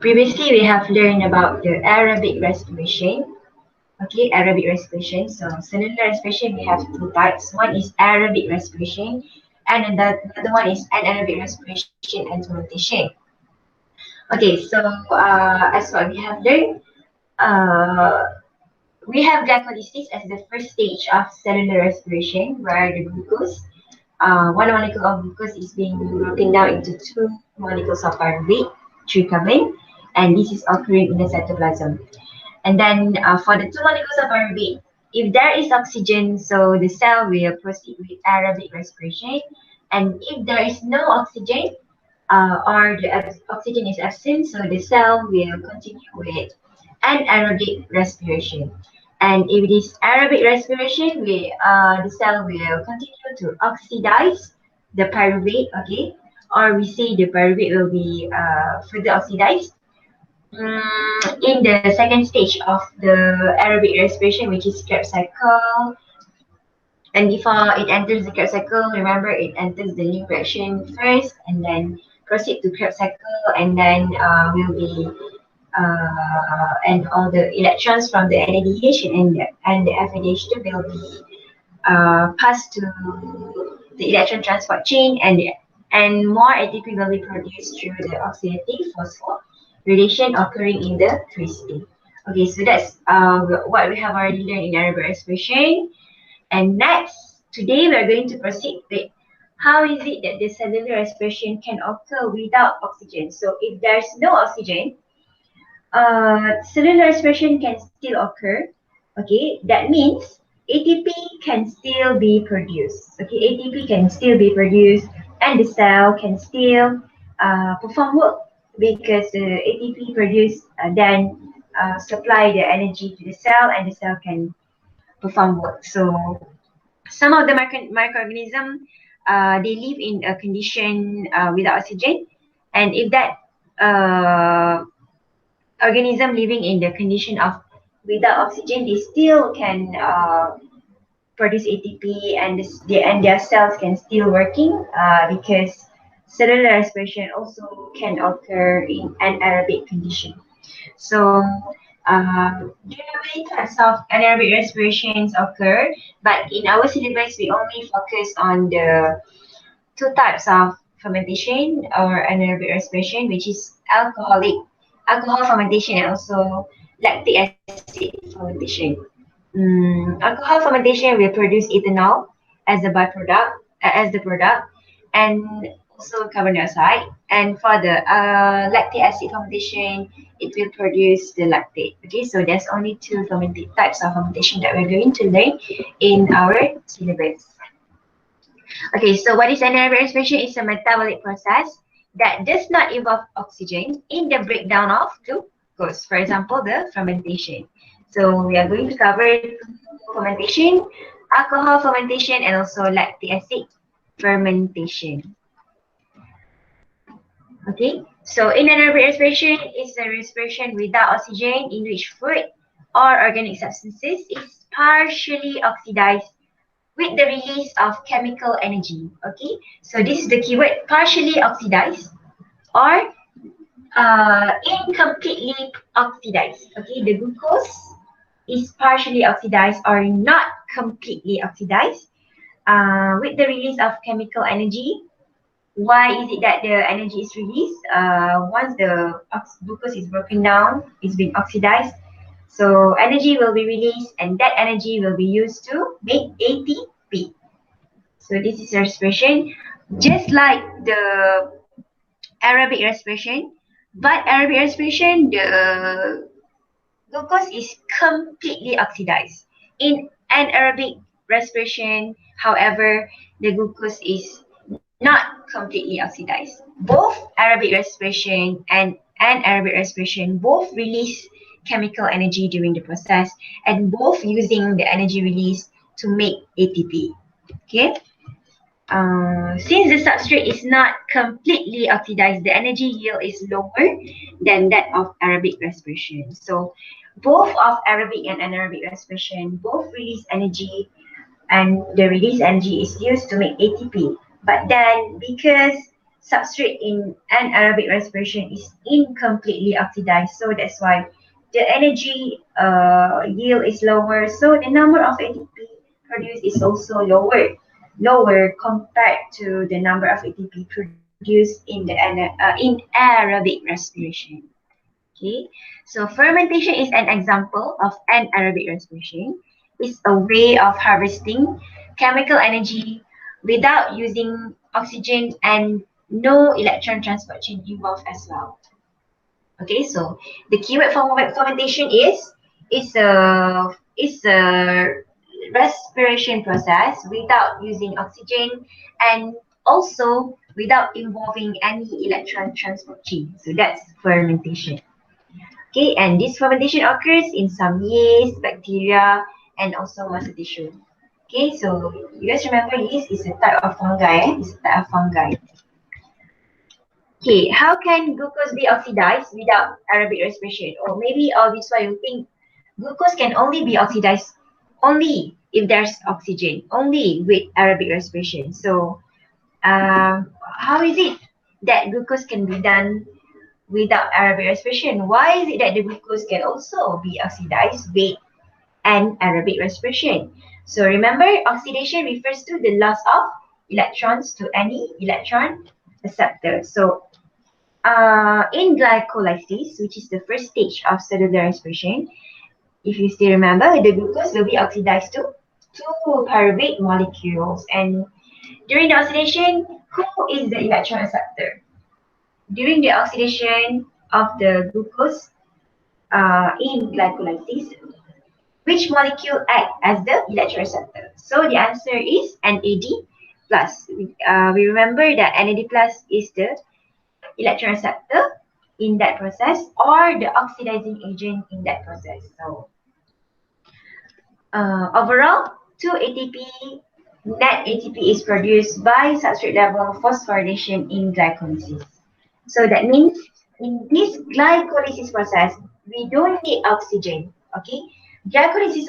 previously we have learned about the aerobic respiration. Okay, aerobic respiration. So cellular respiration, we have two types. One is aerobic respiration, and another one is anaerobic respiration and fermentation. Okay, so as what we have learned, uh, we have glycolysis as the first stage of cellular respiration, where the glucose, one molecule of glucose is being broken down into two molecules of pyruvate through carbon, and this is occurring in the cytoplasm. And then for the two molecules of pyruvate, if there is oxygen, so the cell will proceed with aerobic respiration. And if there is no oxygen, or the oxygen is absent, so the cell will continue with anaerobic respiration. And if it is aerobic respiration, the cell will continue to oxidize the pyruvate, okay? Or we say the pyruvate will be further oxidized in the second stage of the aerobic respiration, which is Krebs cycle. And before it enters the Krebs cycle, remember it enters the new reaction first, and then proceed to Krebs cycle, and then will be and all the electrons from the NADH and the FADH2 will be passed to the electron transport chain, and more ATP will be produced through the oxidative phosphorylation occurring in the free state. Okay, so that's what we have already learned in aerobic respiration. And next, today we are going to proceed with how is it that the cellular respiration can occur without oxygen. So if there's no oxygen, cellular respiration can still occur. Okay, that means ATP can still be produced. Okay, ATP can still be produced, and the cell can still perform work because the ATP produced then supply the energy to the cell, and the cell can perform work. So some of the microorganisms they live in a condition without oxygen, and if that organism living in the condition of without oxygen, they still can produce ATP, and their cells can still working because cellular respiration also can occur in anaerobic condition. So there are many types of anaerobic respirations occur, but in our syllabus we only focus on the two types of fermentation or anaerobic respiration, which is alcohol fermentation and also lactic acid fermentation. Alcohol fermentation will produce ethanol as a byproduct, as the product, and also carbon dioxide. And for the lactic acid fermentation, it will produce the lactate. Okay, so there's only two types of fermentation that we're going to learn in our syllabus. Okay, so what is anaerobic respiration? It's a metabolic process that does not involve oxygen in the breakdown of glucose. For example, the fermentation. So we are going to cover fermentation, alcohol fermentation, and also lactic acid fermentation. Okay, so in anaerobic respiration is a respiration without oxygen in which food or organic substances is partially oxidized with the release of chemical energy. Okay, so this is the keyword, partially oxidized or incompletely oxidized. Okay, the glucose is partially oxidized or not completely oxidized with the release of chemical energy. Why is it that the energy is released? Once the glucose is broken down, it's been oxidized, so energy will be released, and that energy will be used to make ATP. So this is respiration, just like the aerobic respiration. But aerobic respiration, the glucose is completely oxidized. In anaerobic respiration, however, the glucose is not completely oxidized. Both aerobic respiration and anaerobic respiration both release chemical energy during the process, and both using the energy released to make ATP. Okay. Since the substrate is not completely oxidized, the energy yield is lower than that of aerobic respiration. So both of aerobic and anaerobic respiration both release energy, and the released energy is used to make ATP. But then because substrate in anaerobic respiration is incompletely oxidized. So that's why the energy yield is lower. So the number of ATP produced is also lower compared to the number of ATP produced in the in aerobic respiration. Okay, so fermentation is an example of anaerobic respiration. It's a way of harvesting chemical energy without using oxygen and no electron transport chain involved as well. Okay, so the keyword for fermentation is a respiration process without using oxygen and also without involving any electron transport chain. So that's fermentation. Okay, and this fermentation occurs in some yeast, bacteria, and also muscle tissue. Okay, so you guys remember yeast is a type of fungi. It's a type of fungi. Okay, how can glucose be oxidized without aerobic respiration? Or maybe this why you think glucose can only be oxidized only if there's oxygen, only with aerobic respiration. So, how is it that glucose can be done without aerobic respiration? Why is it that the glucose can also be oxidized with an aerobic respiration? So remember, oxidation refers to the loss of electrons to any electron acceptor. So in glycolysis, which is the first stage of cellular respiration, if you still remember, the glucose will be oxidized to two pyruvate molecules. And during the oxidation, who is the electron acceptor? During the oxidation of the glucose in glycolysis, which molecule act as the electron acceptor? So the answer is NAD plus. We remember that NAD plus is the electron acceptor in that process or the oxidizing agent in that process. So overall, 2 ATP, net ATP is produced by substrate level phosphorylation in glycolysis. So that means in this glycolysis process, we don't need oxygen. Okay, glycolysis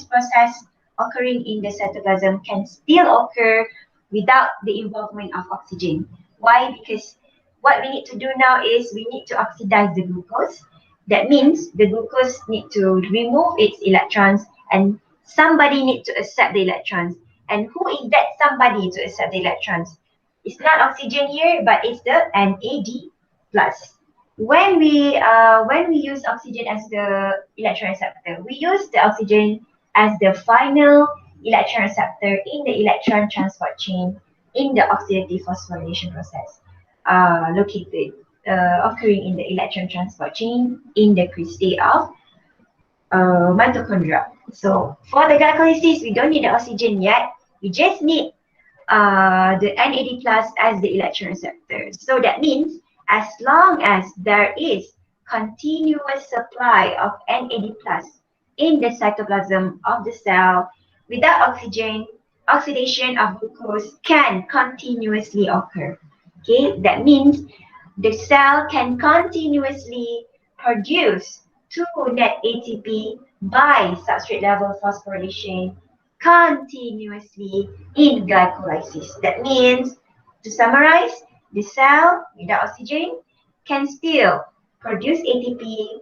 process occurring in the cytoplasm can still occur without the involvement of oxygen. Why? Because what we need to do now is we need to oxidize the glucose. That means the glucose need to remove its electrons and somebody need to accept the electrons. And who is that somebody to accept the electrons? It's not oxygen here, but it's the NAD plus. When we use oxygen as the electron acceptor, we use the oxygen as the final electron acceptor in the electron transport chain in the oxidative phosphorylation process, located occurring in the electron transport chain in the cristae of mitochondria. So for the glycolysis, we don't need the oxygen yet. We just need the NAD plus as the electron receptor. So that means as long as there is continuous supply of NAD plus in the cytoplasm of the cell without oxygen, oxidation of glucose can continuously occur. Okay, that means the cell can continuously produce 2 net ATP by substrate level phosphorylation continuously in glycolysis. That means, to summarize, the cell without oxygen can still produce ATP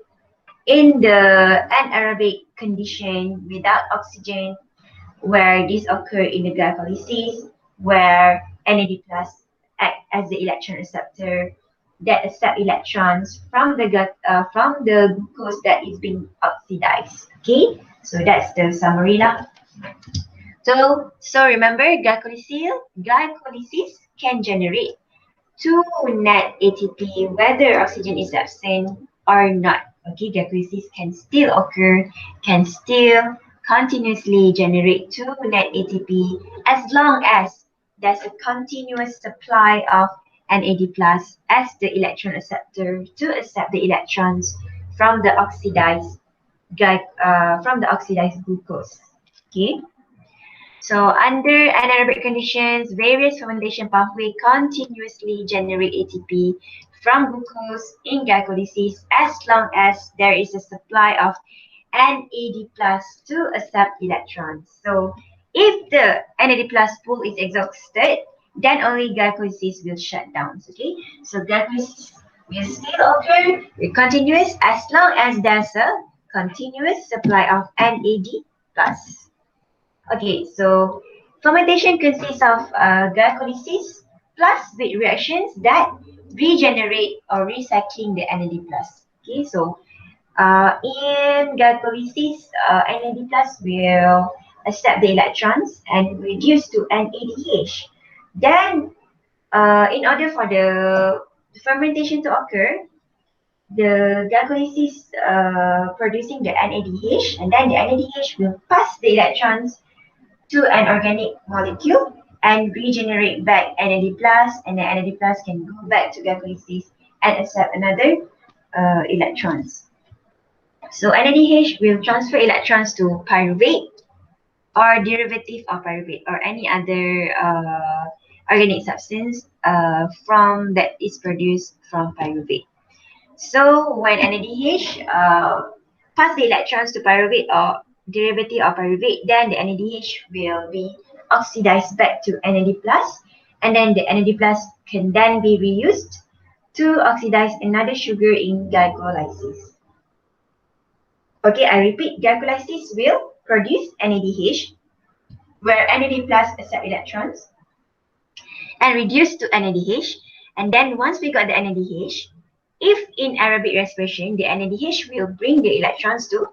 in the anaerobic condition without oxygen, where this occur in the glycolysis, where NAD plus act as the electron receptor that accept electrons from the glucose that is being oxidized. Okay, so that's the summary lah. So remember, glycolysis can generate 2 net ATP whether oxygen is absent or not. Okay, glycolysis can still occur, can still continuously generate 2 net ATP as long as there's a continuous supply of NAD plus as the electron acceptor to accept the electrons from the oxidized glucose. Okay. So under anaerobic conditions, various fermentation pathways continuously generate ATP from glucose in glycolysis as long as there is a supply of NAD plus to accept electrons. So if the NAD plus pool is exhausted, then only glycolysis will shut down. Okay, so glycolysis will still occur, will continuous as long as there's a continuous supply of NAD plus. Okay, so fermentation consists of glycolysis plus with reactions that regenerate or recycling the NAD plus. Okay, so in glycolysis, NAD plus will accept the electrons and reduce to NADH. Then, in order for the fermentation to occur, the glycolysis producing the NADH, and then the NADH will pass the electrons to an organic molecule and regenerate back NAD plus, and the NAD plus can go back to glycolysis and accept another electrons. So NADH will transfer electrons to pyruvate or derivative of pyruvate or any other organic substance from that is produced from pyruvate. So when NADH pass the electrons to pyruvate or derivative of pyruvate, then the NADH will be oxidized back to NAD plus, and then the NAD plus can then be reused to oxidize another sugar in glycolysis. Okay, I repeat, glycolysis will produce NADH, where NAD plus accept electrons and reduce to NADH. And then once we got the NADH, if in aerobic respiration, the NADH will bring the electrons to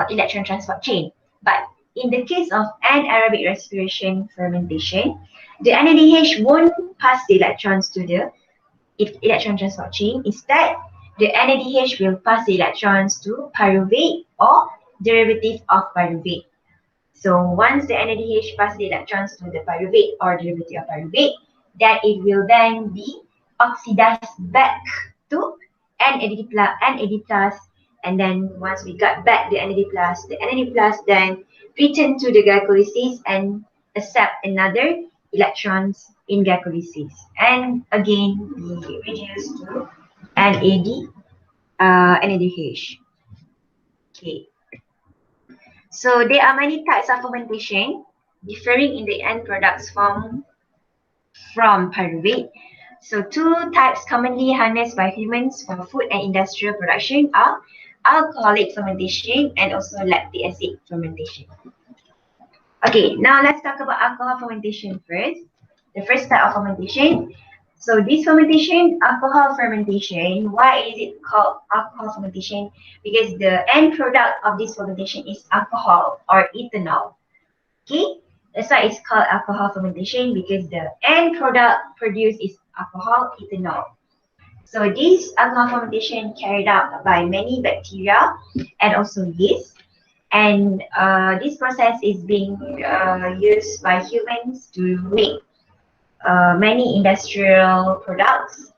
electron transport chain. But in the case of anaerobic respiration fermentation, the NADH won't pass the electrons to the electron transport chain. Instead, the NADH will pass the electrons to pyruvate or derivative of pyruvate. So once the NADH passes the electrons to the pyruvate or derivative of pyruvate, then it will then be oxidized back to NAD plus, and then once we got back the NAD plus then return to the glycolysis and accept another electrons in glycolysis, and again be reduced to NADH. Okay. So there are many types of fermentation differing in the end products from pyruvate. So two types commonly harnessed by humans for food and industrial production are alcoholic fermentation and also lactic acid fermentation. Okay, now let's talk about alcohol fermentation first. The first type of fermentation. So this fermentation, alcohol fermentation, why is it called alcohol fermentation? Because the end product of this fermentation is alcohol or ethanol. Okay, that's why it's called alcohol fermentation, because the end product produced is alcohol, ethanol. So this alcohol fermentation carried out by many bacteria and also yeast. And this process is being used by humans to make many industrial products.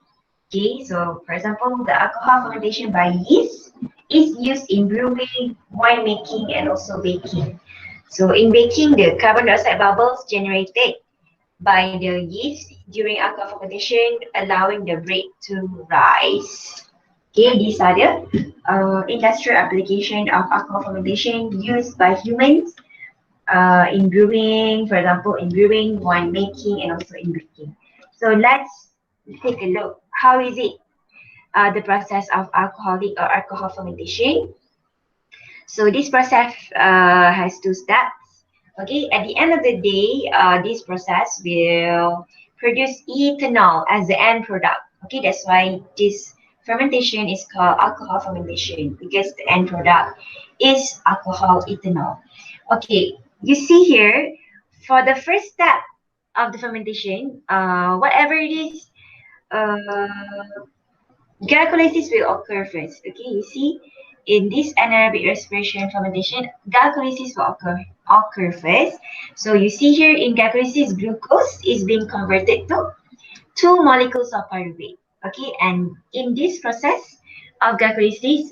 Okay, so for example, the alcohol fermentation by yeast is used in brewing, winemaking, and also baking. So in baking, the carbon dioxide bubbles generated by the yeast during alcohol fermentation, allowing the bread to rise. Okay, these are the industrial application of alcohol fermentation used by humans in brewing, for example, in brewing, winemaking, and also in baking. So let's take a look. How is it the process of alcoholic or alcohol fermentation? So this process has two steps. Okay, at the end of the day, this process will produce ethanol as the end product. Okay, that's why this fermentation is called alcohol fermentation, because the end product is alcohol ethanol. Okay, you see here, for the first step of the fermentation, whatever it is, glycolysis will occur first. Okay, you see, in this anaerobic respiration fermentation, glycolysis will occur first. So you see here in glycolysis, glucose is being converted to 2 molecules of pyruvate. Okay, and in this process of glycolysis,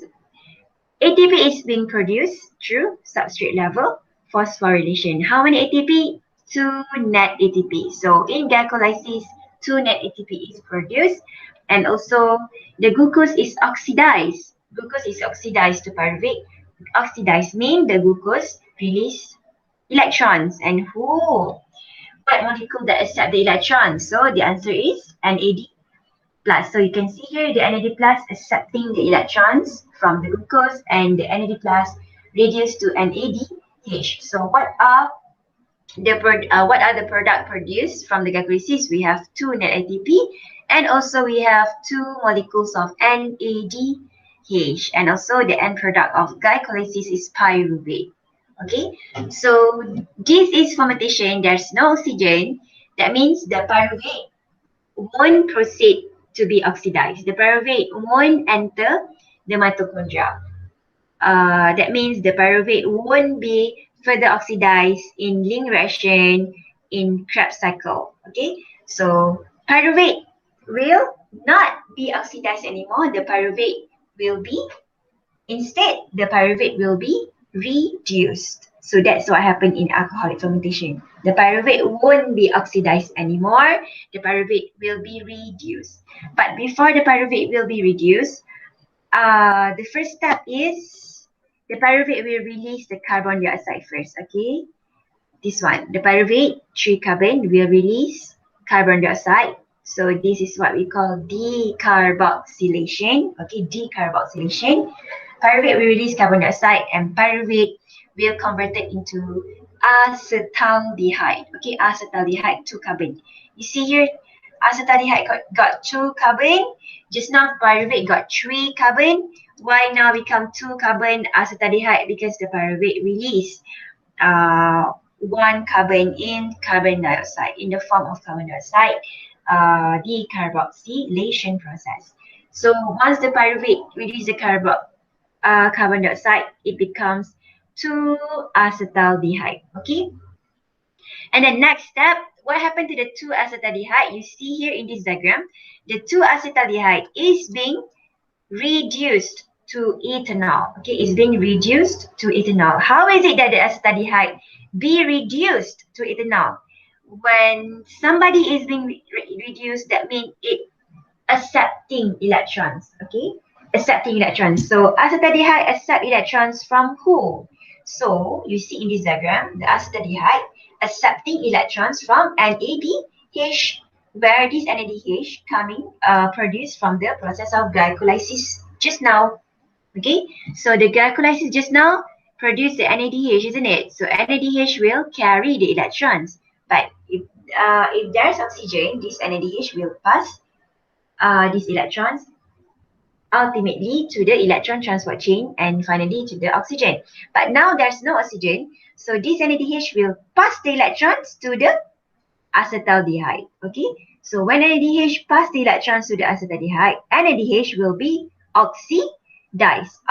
ATP is being produced through substrate level phosphorylation. How many ATP? 2 net ATP. So in glycolysis, 2 net ATP is produced, and also the glucose is oxidized. Glucose is oxidized to pyruvate. Oxidized means the glucose release electrons, and who what molecule that accept the electron? So the answer is NAD plus. So you can see here the NAD plus accepting the electrons from the glucose, and the NAD plus reduced to NADH. So what are the product produced from the glycolysis? We have 2 net ATP, and also we have 2 molecules of NADH, and also the end product of glycolysis is pyruvate. Okay, so this is fermentation. There's no oxygen. That means the pyruvate won't proceed to be oxidized. The pyruvate won't enter the mitochondria. That means the pyruvate won't be further oxidized in Link reaction in Krebs cycle. Okay, so pyruvate will not be oxidized anymore. The pyruvate will be, instead, the pyruvate will be reduced. So that's what happened in alcoholic fermentation. The pyruvate won't be oxidized anymore. The pyruvate will be reduced. But before the pyruvate will be reduced, the first step is the pyruvate will release the carbon dioxide first. Okay, this one, the pyruvate 3 carbon will release carbon dioxide. So this is what we call decarboxylation. Okay, decarboxylation. Pyruvate will release carbon dioxide, and pyruvate will convert it into acetaldehyde. Okay, acetaldehyde 2 carbon. You see here, acetaldehyde got 2 carbon. Just now pyruvate got 3 carbon. Why now become 2 carbon acetaldehyde? Because the pyruvate released 1 carbon in carbon dioxide in the form of carbon dioxide, decarboxylation process. So once the pyruvate releases the carbon dioxide, it becomes 2-acetaldehyde. Okay, and the next step, what happened to the 2-acetaldehyde? You see here in this diagram, the 2-acetaldehyde is being reduced to ethanol. Okay, it's being reduced to ethanol. How is it that the acetaldehyde be reduced to ethanol? When somebody is being reduced, that means it accepting electrons. Okay, accepting electrons. So acetaldehyde accept electrons from who? So you see in this diagram, the acetaldehyde accepting electrons from NADH, where this NADH coming produced from the process of glycolysis just now. Okay, so the glycolysis just now produced the NADH, isn't it? So NADH will carry the electrons, but if there's oxygen, this NADH will pass these electrons ultimately to the electron transport chain and finally to the oxygen. But now there's no oxygen, so this NADH will pass the electrons to the acetaldehyde. Okay, so when NADH pass the electrons to the acetaldehyde, NADH will be oxidized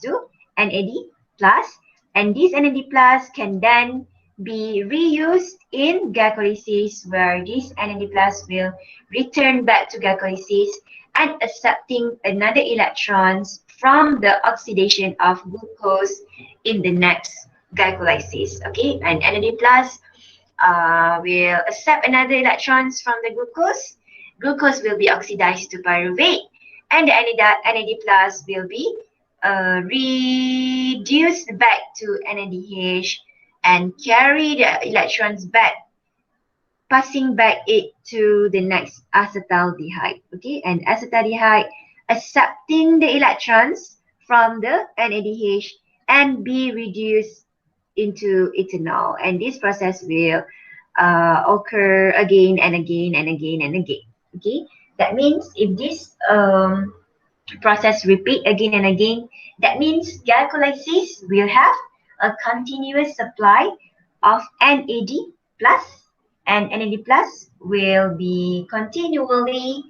to NAD plus, and this NAD plus can then be reused in glycolysis, where this NAD plus will return back to glycolysis and accepting another electrons from the oxidation of glucose in the next glycolysis. Okay, and NAD plus will accept another electrons from the glucose. Glucose will be oxidized to pyruvate, and the NAD plus will be reduced back to NADH and carry the electrons back, passing back it to the next acetaldehyde. Okay, and acetaldehyde accepting the electrons from the NADH and be reduced into ethanol, and this process will occur again and again and again and again. Okay, that means if this process repeat again and again, that means glycolysis will have a continuous supply of NAD plus, and NAD plus will be continually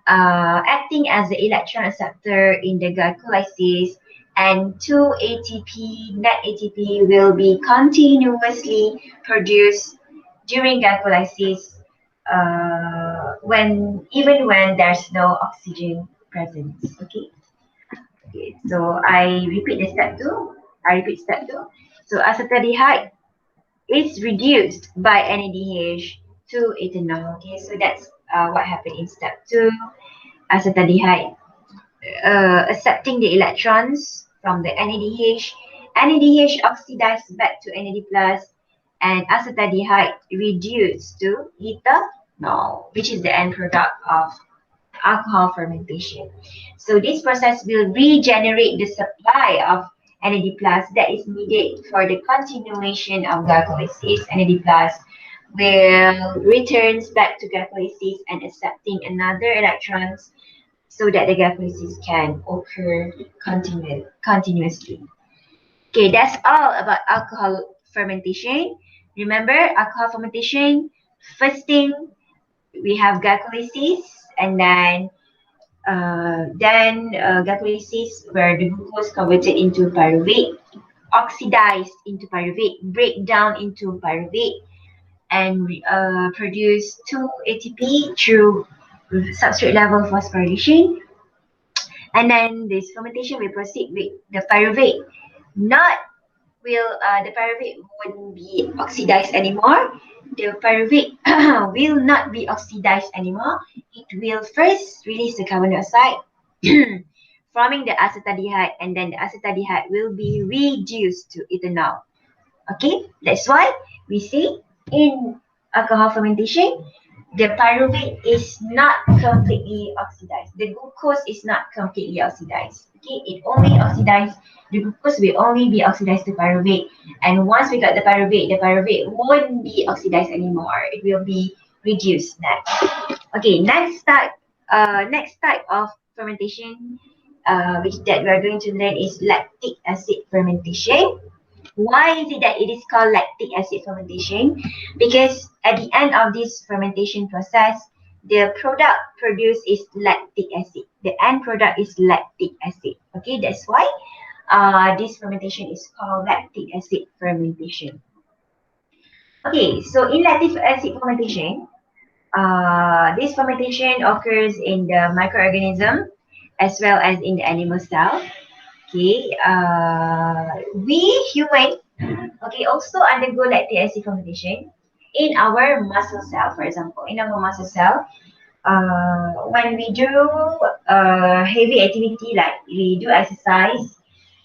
acting as the electron acceptor in the glycolysis, and 2 ATP, net ATP will be continuously produced during glycolysis even when there's no oxygen present. Okay. Okay, so I repeat the step 2. So acetaldehyde is reduced by NADH to ethanol. Okay, so that's what happened in step 2. Acetaldehyde accepting the electrons from the NADH. NADH oxidized back to NAD plus, and acetaldehyde reduced to ethanol, which is the end product of alcohol fermentation. So this process will regenerate the supply of NAD+ that is needed for the continuation of glycolysis. NAD+ will returns back to glycolysis and accepting another electrons so that the glycolysis can occur continuously. Okay, that's all about alcohol fermentation. Remember, alcohol fermentation, first thing we have glycolysis, and then glycolysis where the glucose converted into pyruvate, oxidized into pyruvate, break down into pyruvate, and produce 2 ATP through substrate level phosphorylation. And then this fermentation will proceed with the pyruvate. The pyruvate won't be oxidized anymore. The pyruvate will not be oxidized anymore. It will first release the carbon dioxide, forming the acetaldehyde, and then the acetaldehyde will be reduced to ethanol. Okay, that's why we see in alcohol fermentation, the pyruvate is not completely oxidized. The glucose is not completely oxidized. Okay, it only oxidized, the glucose will only be oxidized to pyruvate. And once we got the pyruvate won't be oxidized anymore. It will be reduced next. Okay, next type of fermentation which that we are going to learn is lactic acid fermentation. Why is it that it is called lactic acid fermentation? Because at the end of this fermentation process, the product produced is lactic acid. The end product is lactic acid. Okay, that's why this fermentation is called lactic acid fermentation. Okay, so in lactic acid fermentation, this fermentation occurs in the microorganism as well as in the animal cell. Okay, we human also undergo lactic acid fermentation in our muscle cell, for example. In our muscle cell, when we do heavy activity like we do exercise,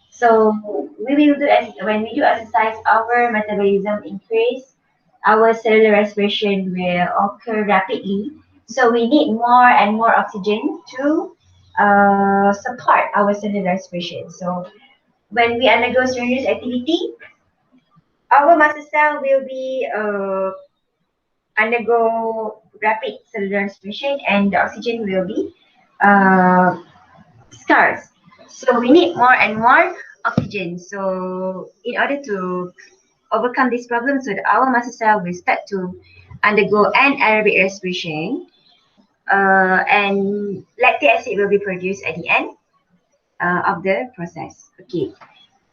so when we do exercise, our metabolism increase, our cellular respiration will occur rapidly. So we need more and more oxygen to support our cellular respiration. So when we undergo strenuous activity, our muscle cell will be undergo rapid cellular respiration and the oxygen will be uh, scarce. So we need more and more oxygen. So in order to overcome this problem, so that our muscle cell will start to undergo anaerobic respiration and lactic acid will be produced at the end of the process. Okay.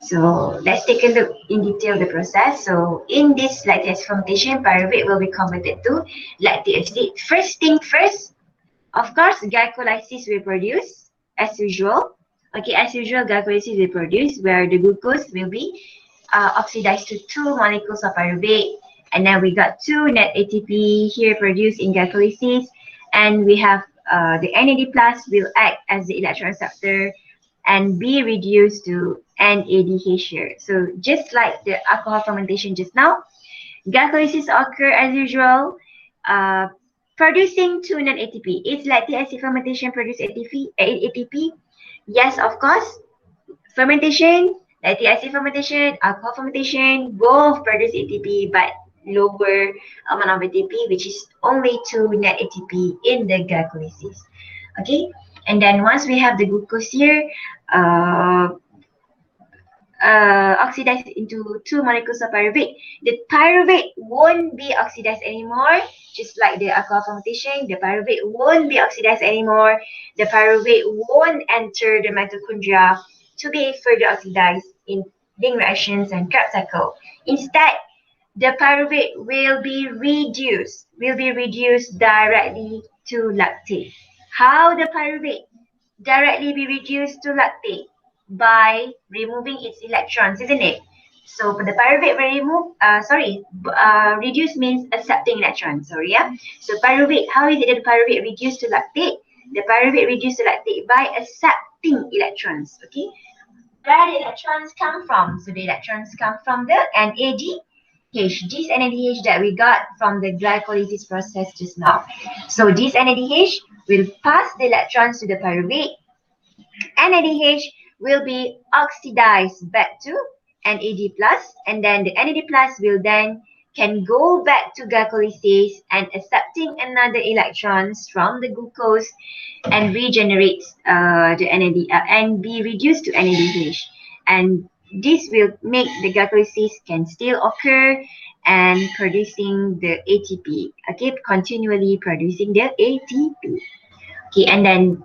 So let's take a look in detail the process. So in this lactic acid fermentation, pyruvate will be converted to lactic acid. First thing first, of course, glycolysis will produce as usual. Okay, as usual, glycolysis will produce where the glucose will be oxidized to 2 molecules of pyruvate. And then we got 2 net ATP here produced in glycolysis. And we have the NAD+ will act as the electron receptor and be reduced to NADH here. So just like the alcohol fermentation just now, glycolysis occur as usual, producing 2 non-ATP. Is lactic acid fermentation produce ATP? Yes, of course. Fermentation, lactic acid fermentation, alcohol fermentation, both produce ATP, but lower amount of ATP, which is only 2 net ATP in the glycolysis. Okay. And then once we have the glucose here, oxidized into 2 molecules of pyruvate, the pyruvate won't be oxidized anymore. Just like the alcohol fermentation, the pyruvate won't be oxidized anymore. The pyruvate won't enter the mitochondria to be further oxidized in ring reactions and Krebs cycle. Instead, the pyruvate will be reduced directly to lactate. How the pyruvate directly be reduced to lactate? By removing its electrons, isn't it? So for the pyruvate reduce means accepting electrons, So pyruvate, how is it that the pyruvate reduced to lactate? The pyruvate reduced to lactate by accepting electrons, okay? Where the electrons come from? So the electrons come from the NAD this NADH that we got from the glycolysis process just now. So this NADH will pass the electrons to the pyruvate. NADH will be oxidized back to NAD+, and then the NAD+ will then can go back to glycolysis and accepting another electrons from the glucose and regenerates the NAD and be reduced to NADH. And this will make the glycolysis can still occur and producing the ATP. Okay, continually producing the ATP. Okay, and then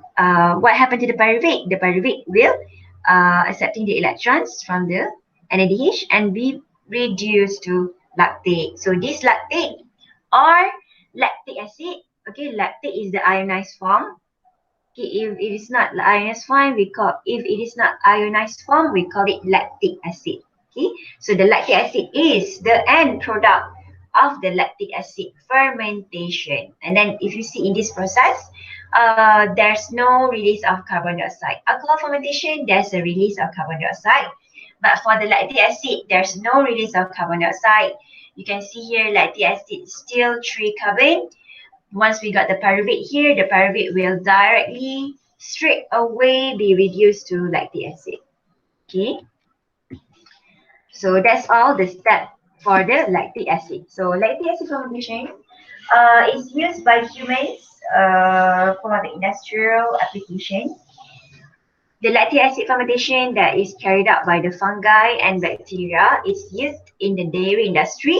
what happened to the pyruvate? The pyruvate will accepting the electrons from the NADH and be reduced to lactate. So this lactate or lactic acid, okay, lactate is the ionized form. Okay, if it is not ionized form, we call it lactic acid. Okay, so the lactic acid is the end product of the lactic acid fermentation. And then if you see in this process, there's no release of carbon dioxide. Alcohol fermentation, there's a release of carbon dioxide. But for the lactic acid, there's no release of carbon dioxide. You can see here lactic acid is still 3 carbon. Once we got the pyruvate here, the pyruvate will directly straight away be reduced to lactic acid. Okay. So that's all the step for the lactic acid. So lactic acid fermentation is used by humans for the industrial application. The lactic acid fermentation that is carried out by the fungi and bacteria is used in the dairy industry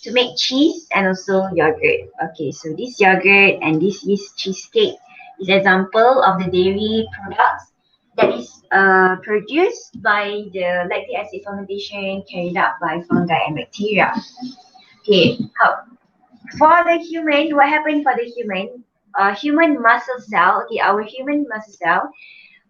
to make cheese and also yogurt. Okay, so this yogurt and this yeast cheesecake is an example of the dairy products that is produced by the lactic acid fermentation carried out by fungi and bacteria. Okay, for the human, what happened for the human? Human muscle cell, okay, our human muscle cell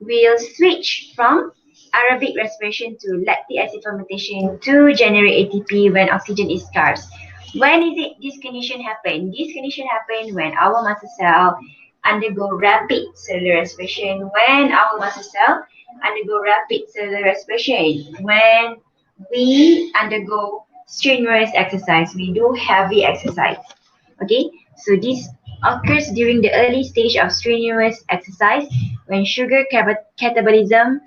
will switch from aerobic respiration to lactic acid fermentation to generate ATP when oxygen is scarce. When is it this condition happen? This condition happen when our muscle cell undergo rapid cellular respiration. When our muscle cell undergo rapid cellular respiration. When we undergo strenuous exercise, we do heavy exercise. Okay, so this occurs during the early stage of strenuous exercise when sugar catabolism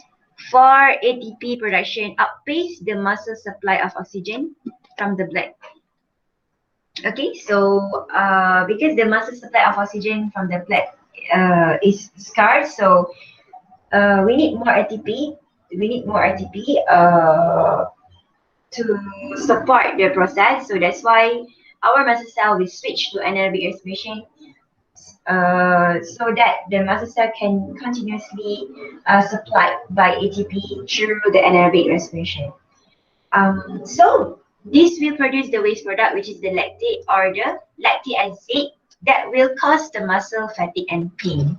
for ATP production outpaces the muscle supply of oxygen from the blood. Okay, so because the muscle supply of oxygen from the blood is scarce, so we need more ATP. We need more ATP to support the process. So that's why our muscle cell will switch to anaerobic respiration so that the muscle cell can continuously supplied by ATP through the anaerobic respiration. So this will produce the waste product, which is the lactate or the lactic acid that will cause the muscle fatigue and pain.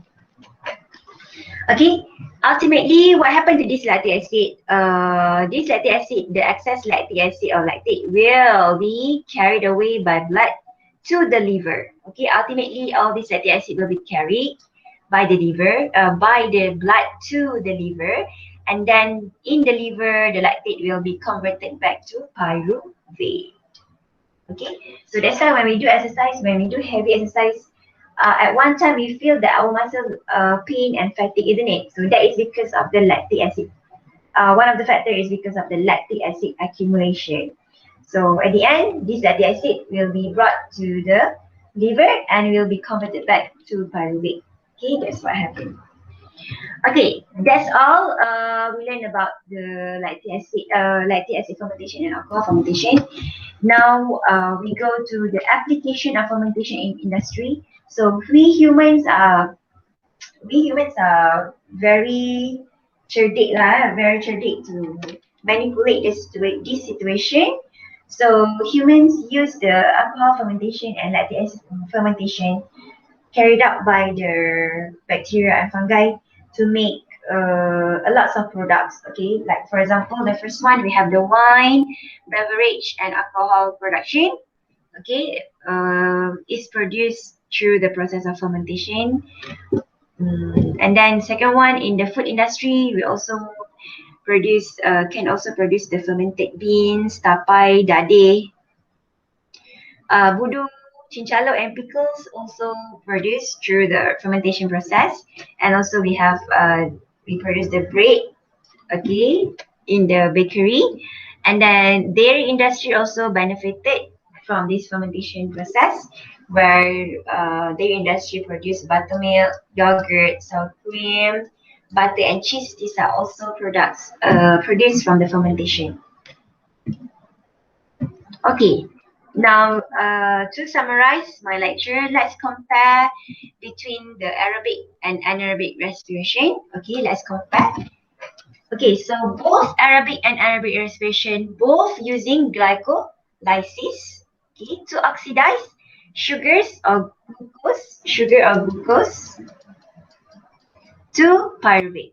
Okay, ultimately, what happened to this lactic acid? This lactic acid, the excess lactic acid or lactate will be carried away by blood to the liver. Okay, ultimately, all this lactic acid will be carried by the liver, by the blood to the liver, and then in the liver, the lactate will be converted back to pyruvate. Okay, so that's why when we do exercise, when we do heavy exercise, at one time we feel that our muscle pain and fatigue, isn't it? So that is because of the lactic acid. One of the factors is because of the lactic acid accumulation. So at the end, this lactic acid will be brought to the liver and will be converted back to pyruvate. Okay, that's what happened. Okay, that's all we learned about the lactic acid fermentation and alcohol fermentation. Now we go to the application of fermentation in industry. So we humans are very cerdik to manipulate this situation. So humans use the alcohol fermentation and lactic acid fermentation carried out by the bacteria and fungi to make a lots of products. Okay, like for example, the first one we have the wine, beverage, and alcohol production. Okay, is produced through the process of fermentation. And then second one, in the food industry, we also can also produce the fermented beans, tapai, dade. Budu, chinchalo, and pickles also produced through the fermentation process. And also we produce the bread, okay, in the bakery. And then dairy industry also benefited from this fermentation process, where dairy industry produce buttermilk, yogurt, sour cream, butter, and cheese. These are also products produced from the fermentation. Okay, now to summarize my lecture, let's compare between the aerobic and anaerobic respiration. Okay, let's compare. Okay, so both aerobic and anaerobic respiration, both using glycolysis, okay, to oxidize sugar or glucose to pyruvate.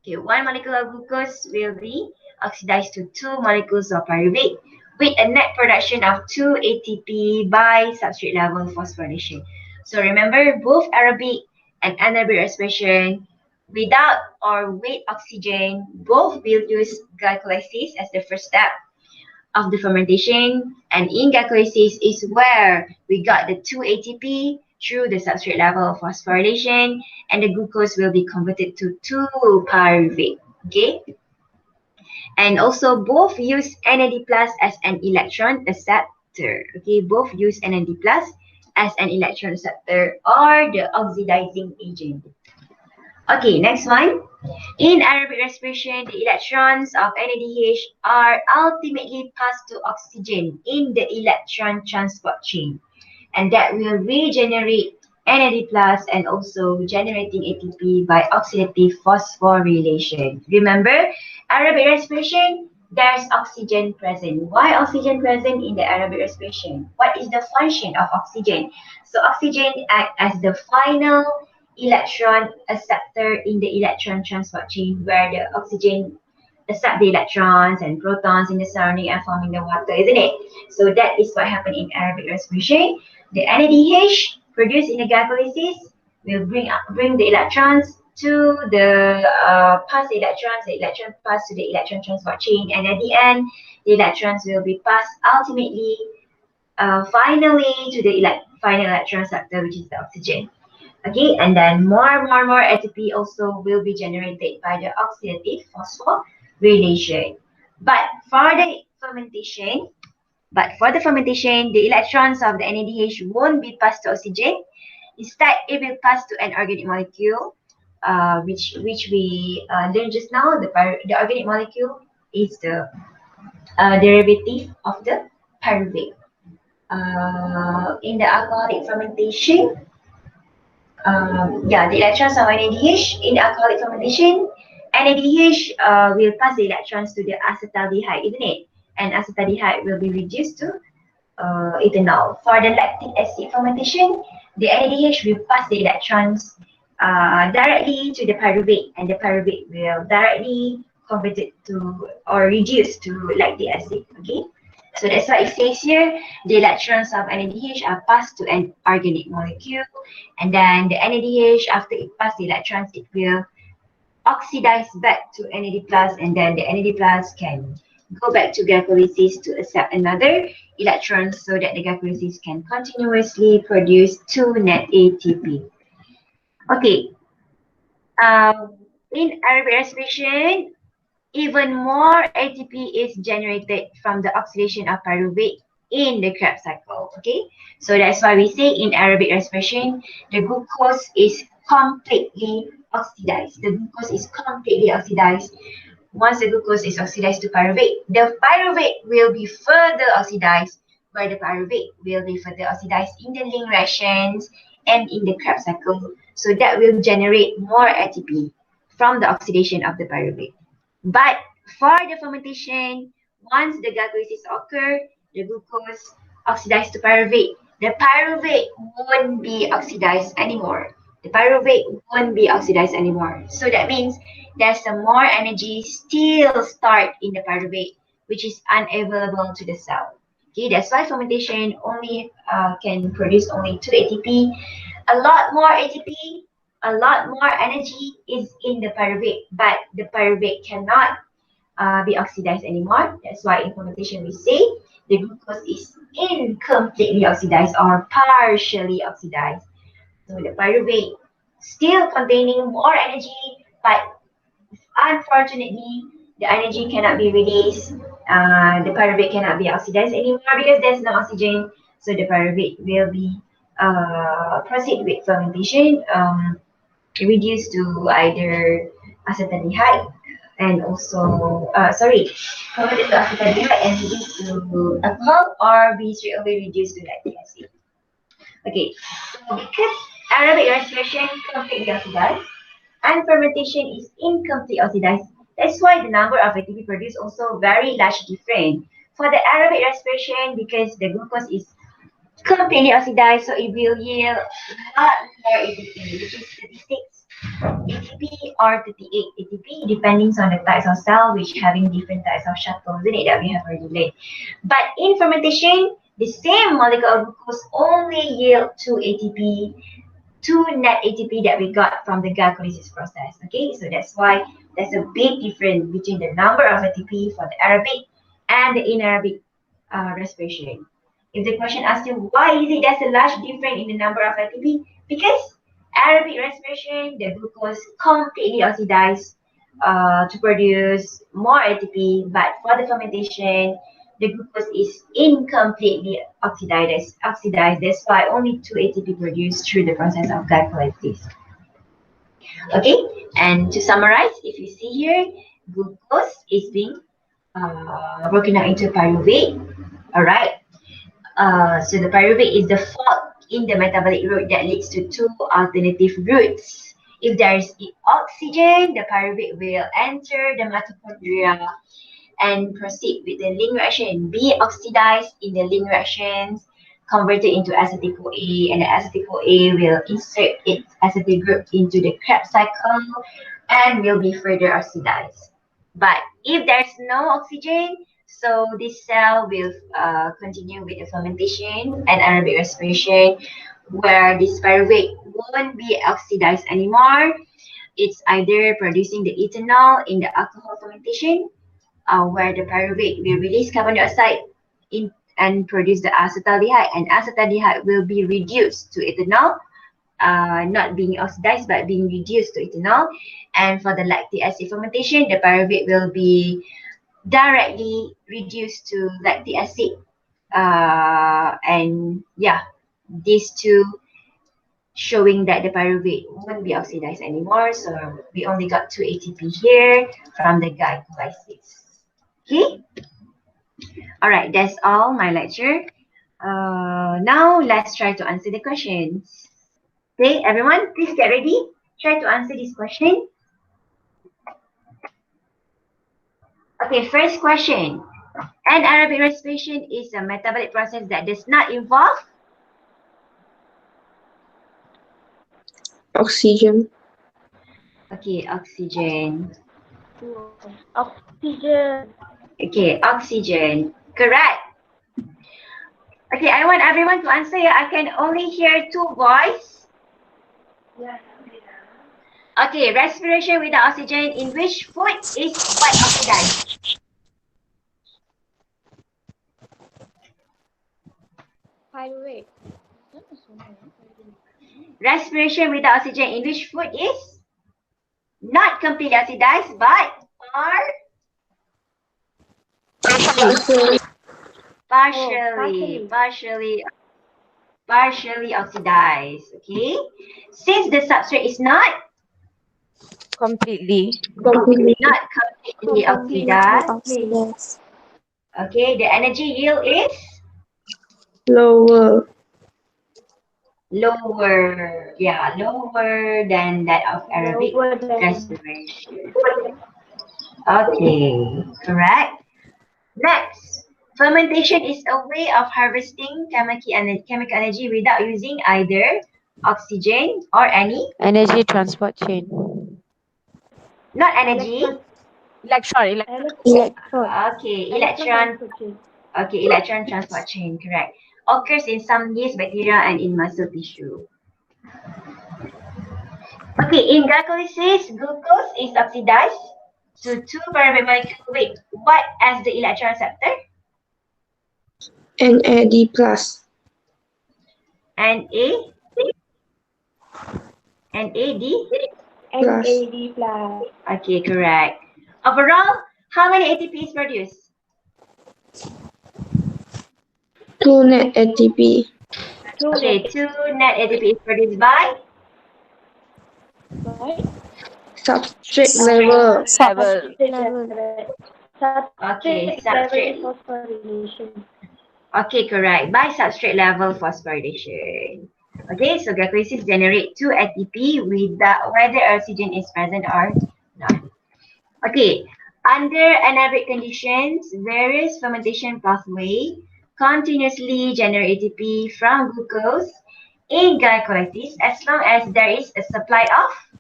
Okay, one molecule of glucose will be oxidized to two molecules of pyruvate with a net production of 2 ATP by substrate level phosphorylation. So remember, both aerobic and anaerobic respiration, without or with oxygen, both will use glycolysis as the first step of the fermentation, and in glycolysis is where we got the 2 ATP through the substrate level phosphorylation, and the glucose will be converted to 2 pyruvate. Okay, and also both use NAD plus as an electron acceptor. Okay, both use NAD plus as an electron acceptor or the oxidizing agent. Okay, next one. In aerobic respiration, the electrons of NADH are ultimately passed to oxygen in the electron transport chain, and that will regenerate NAD plus and also generating ATP by oxidative phosphorylation. Remember, aerobic respiration, there's oxygen present. Why oxygen present in the aerobic respiration? What is the function of oxygen? So oxygen acts as the final electron acceptor in the electron transport chain, where the oxygen accept the electrons and protons in the surrounding and forming the water, isn't it? So that is what happened in aerobic respiration. The NADH produced in the glycolysis will bring the electrons to the pass the electron pass to the electron transport chain, and at the end the electrons will be passed ultimately finally to the final electron acceptor, which is the oxygen. Okay, and then more ATP also will be generated by the oxidative phosphorylation. But for the fermentation, the electrons of the NADH won't be passed to oxygen. Instead, it will pass to an organic molecule, which we learned just now. The organic molecule is the derivative of the pyruvate. In the alcoholic fermentation, the electrons of NADH in the alcoholic fermentation, NADH will pass the electrons to the acetaldehyde, isn't it? And acetaldehyde will be reduced to ethanol. For the lactic acid fermentation, the NADH will pass the electrons directly to the pyruvate, and the pyruvate will directly convert it to or reduce to lactic acid. Okay, so that's why it says here the electrons of NADH are passed to an organic molecule, and then the NADH, after it passes the electrons, it will oxidize back to NAD plus, and then the NAD plus can go back to glycolysis to accept another electron, so that the glycolysis can continuously produce 2 net ATP. Okay, in aerobic respiration, even more ATP is generated from the oxidation of pyruvate in the Krebs cycle. Okay, so that's why we say in aerobic respiration, the glucose is completely oxidized. The glucose is completely oxidized. Once the glucose is oxidized to pyruvate, the pyruvate will be further oxidized, where the pyruvate will be further oxidized in the link reactions and in the Krebs cycle. So that will generate more ATP from the oxidation of the pyruvate. But for the fermentation, once the glycolysis occurs, the glucose oxidized to pyruvate, the pyruvate won't be oxidized anymore. The pyruvate won't be oxidized anymore. So that means there's some more energy still stored in the pyruvate, which is unavailable to the cell. Okay, that's why fermentation only can produce only 2 ATP. A lot more ATP, a lot more energy is in the pyruvate, but the pyruvate cannot be oxidized anymore. That's why in fermentation we say the glucose is incompletely oxidized or partially oxidized. So the pyruvate still containing more energy, but unfortunately, the energy cannot be released. The pyruvate cannot be oxidized anymore because there's no oxygen. So the pyruvate will be proceed with fermentation, reduced to either acetaldehyde and also converted to acetaldehyde and reduced to alcohol, or be straight away reduced to lactic acid. Okay, so because aerobic respiration completely oxidized and fermentation is incomplete oxidized, that's why the number of ATP produced also very large different. For the aerobic respiration, because the glucose is completely oxidized, so it will yield a lot more ATP, which is 36 ATP or 38 ATP, depending on the types of cell, which having different types of shuttles in it that we have already learned. But in fermentation, the same molecule of glucose only yield 2 ATP, 2 net ATP that we got from the glycolysis process. Okay, so that's why there's a big difference between the number of ATP for the aerobic and the anaerobic respiration. If the question asks you why is it there's a large difference in the number of ATP, because aerobic respiration, the glucose completely oxidized to produce more ATP, but for the fermentation, the glucose is incompletely oxidized. That's why only 2 ATP produced through the process of glycolysis. Okay, and to summarize, if you see here, glucose is being broken down into pyruvate. All right. So the pyruvate is the fault in the metabolic route that leads to two alternative routes. If there is oxygen, the pyruvate will enter the mitochondria and proceed with the link reaction, be oxidized in the link reactions, converted into acetyl CoA, and the acetyl CoA will insert its acetyl group into the Krebs cycle and will be further oxidized. But if there's no oxygen, so this cell will continue with the fermentation and anaerobic respiration, where this pyruvate won't be oxidized anymore. It's either producing the ethanol in the alcohol fermentation, where the pyruvate will release carbon dioxide and produce the acetaldehyde, and acetaldehyde will be reduced to ethanol, not being oxidized but being reduced to ethanol. And for the lactic acid fermentation, the pyruvate will be directly reduced to lactic acid. And yeah, these two showing that the pyruvate won't be oxidized anymore. So we only got 2 ATP here from the glycolysis. Okay. All right, that's all my lecture. Now let's try to answer the questions. Okay, everyone, please get ready. Try to answer this question. Okay, first question. Anaerobic respiration is a metabolic process that does not involve oxygen. Okay, oxygen. Oxygen. Okay, oxygen. Correct. Okay, I want everyone to answer. I can only hear two voices. Okay, respiration without oxygen in which food is what oxidized? Pyruvate. Respiration without oxygen in which food is not completely oxidized but are partially oxidized. Okay, since the substrate is not completely oxidized. Okay, the energy yield is lower. Yeah, lower than that of aerobic respiration. Okay, correct. Next, fermentation is a way of harvesting chemical energy without using either oxygen or any Energy transport chain. not energy. Electron. Okay, electron transport chain, correct. Occurs in some yeast, bacteria, and in muscle tissue. Okay, in glycolysis, glucose is oxidized to two pyruvate molecules. Wait, what as the electron receptor? NAD plus. NA? NAD? Plus. NAD plus. Okay, correct. Overall, how many ATP is produced? 2 net ATP. Okay, 2 net ATP is produced by Substrate level. Level. okay, Substrate substrate. level phosphorylation. Okay, correct. By substrate level phosphorylation. Okay, so glycolysis generate 2 ATP without whether oxygen is present or not. Okay, under anaerobic conditions, various fermentation pathway continuously generate ATP from glucose in glycolysis as long as there is a supply of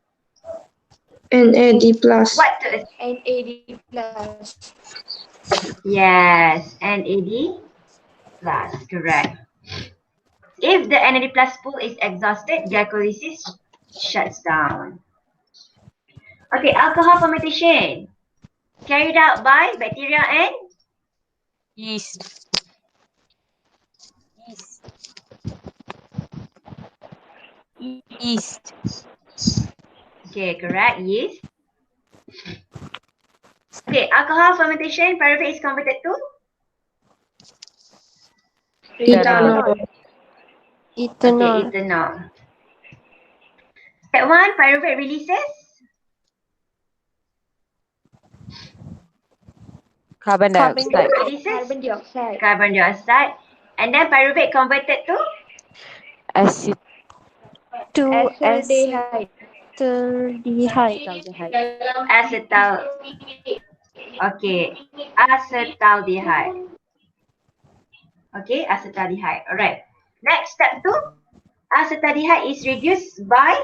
NAD plus. what to NAD plus. yes, NAD plus, correct. If the NAD plus pool is exhausted, glycolysis shuts down. Okay, alcohol fermentation carried out by bacteria and Yeast. Yeast. Yeast. okay, correct, yeast. Okay, alcohol fermentation, pyruvate is converted to Ethanol. okay, ethanol. Step 1, pyruvate releases Carbon dioxide. releases Carbon dioxide. carbon dioxide, and then pyruvate converted to Acid. Acetaldehyde. acetal. Okay, acetaldehyde. Okay, acetaldehyde. Alright. Next, step 2, acetaldehyde is reduced by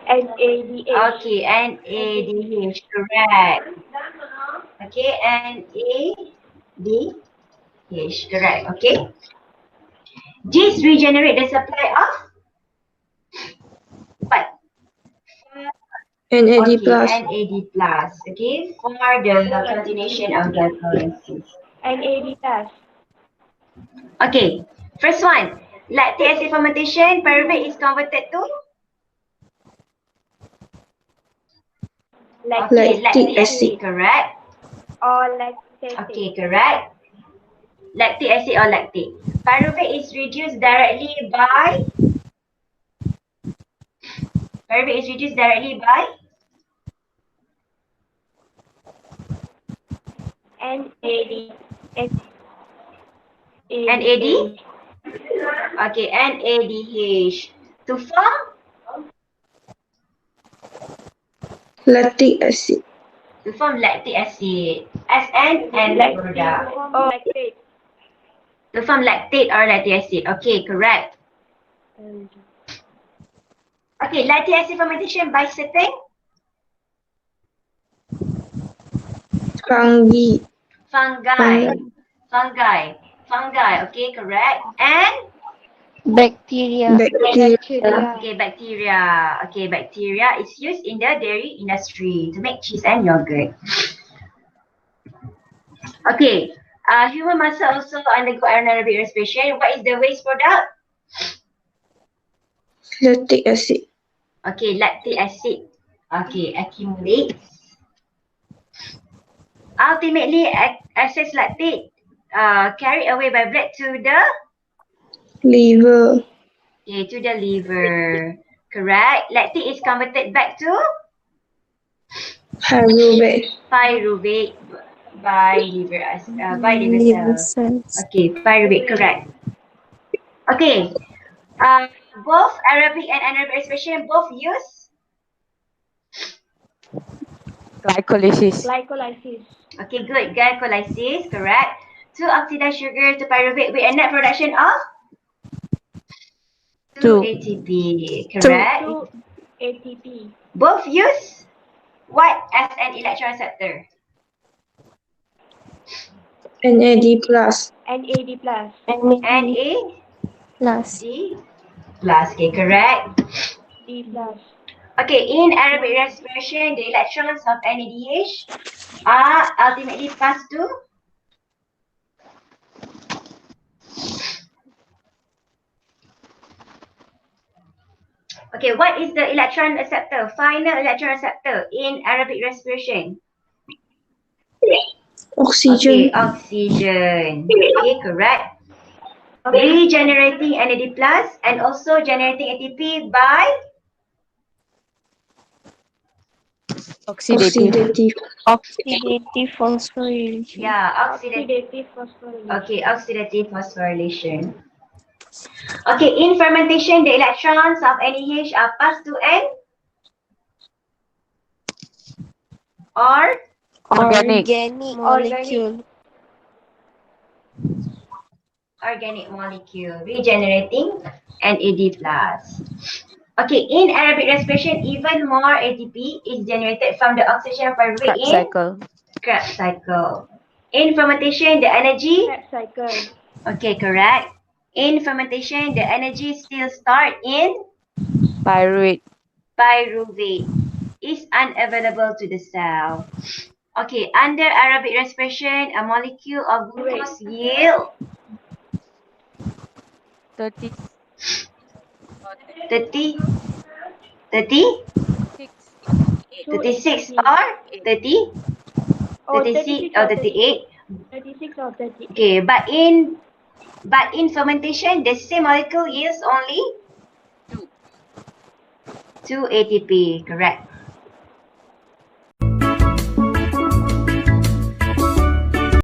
NADH. okay, NADH, correct. Okay, NADH, correct. Okay. This regenerate the supply of what? NAD Okay, plus. NAD plus. Okay, for the continuation of glycolysis. NAD plus. Okay, first one, lactic acid fermentation, pyruvate is converted to okay, lactic acid, correct. Or lactate. Okay, correct. Lactic acid or lactate. Pyruvate is reduced directly by NAD. NAD. Okay, NADH to form Lactic acid. lactic acid. SN and product. Or lactate. To form lactate or lactic acid. Okay, correct. Okay, lactic acid fermentation by certain Fungi. fungi. Okay, correct. And Bacteria. okay, bacteria. Okay, bacteria is used in the dairy industry to make cheese and yogurt. Okay, human muscle also undergo anaerobic respiration. What is the waste product? Lactic acid. Okay, lactic acid. Okay, accumulates. Ultimately, excess lactate carried away by blood to the Liver. okay, to the liver. Correct. Lactate is converted back to Pyruvate. pyruvate by liver cells. Okay, pyruvate, correct. Okay. Both aerobic and anaerobic respiration both use Glycolysis. okay, good. Glycolysis, correct. To oxidize sugar to pyruvate with a net production of 2 ATP, correct? 2 ATP. Both use what as an electron receptor? NAD plus. NAD plus. NAD plus, okay, correct. D plus. Okay, in aerobic respiration, the electrons of NADH are ultimately passed to okay, what is the electron acceptor? Final electron acceptor in aerobic respiration. Oxygen. Okay, oxygen. Okay, correct. Regenerating NAD plus and also generating ATP by Oxidative. Oxidative. Oxidative phosphorylation. oxidative. Oxidative phosphorylation. Okay, oxidative phosphorylation. Okay, in fermentation, the electrons of NADH are passed to N or Organic. Molecule. organic molecule, regenerating NAD plus. Okay, in aerobic respiration, even more ATP is generated from the oxidation pyruvate Krebs in cycle. Krebs cycle. In fermentation, the energy, Krebs cycle. okay, correct. In fermentation, the energy still stored in Pyruvate. pyruvate is unavailable to the cell. Okay, under aerobic respiration, a molecule of glucose yield 30. 30, 30, 36 2 ATP. or 30, Oh, 36 36 or or 38. 36 or 38. Okay, but in fermentation, the same molecule yields only 2 ATP, correct.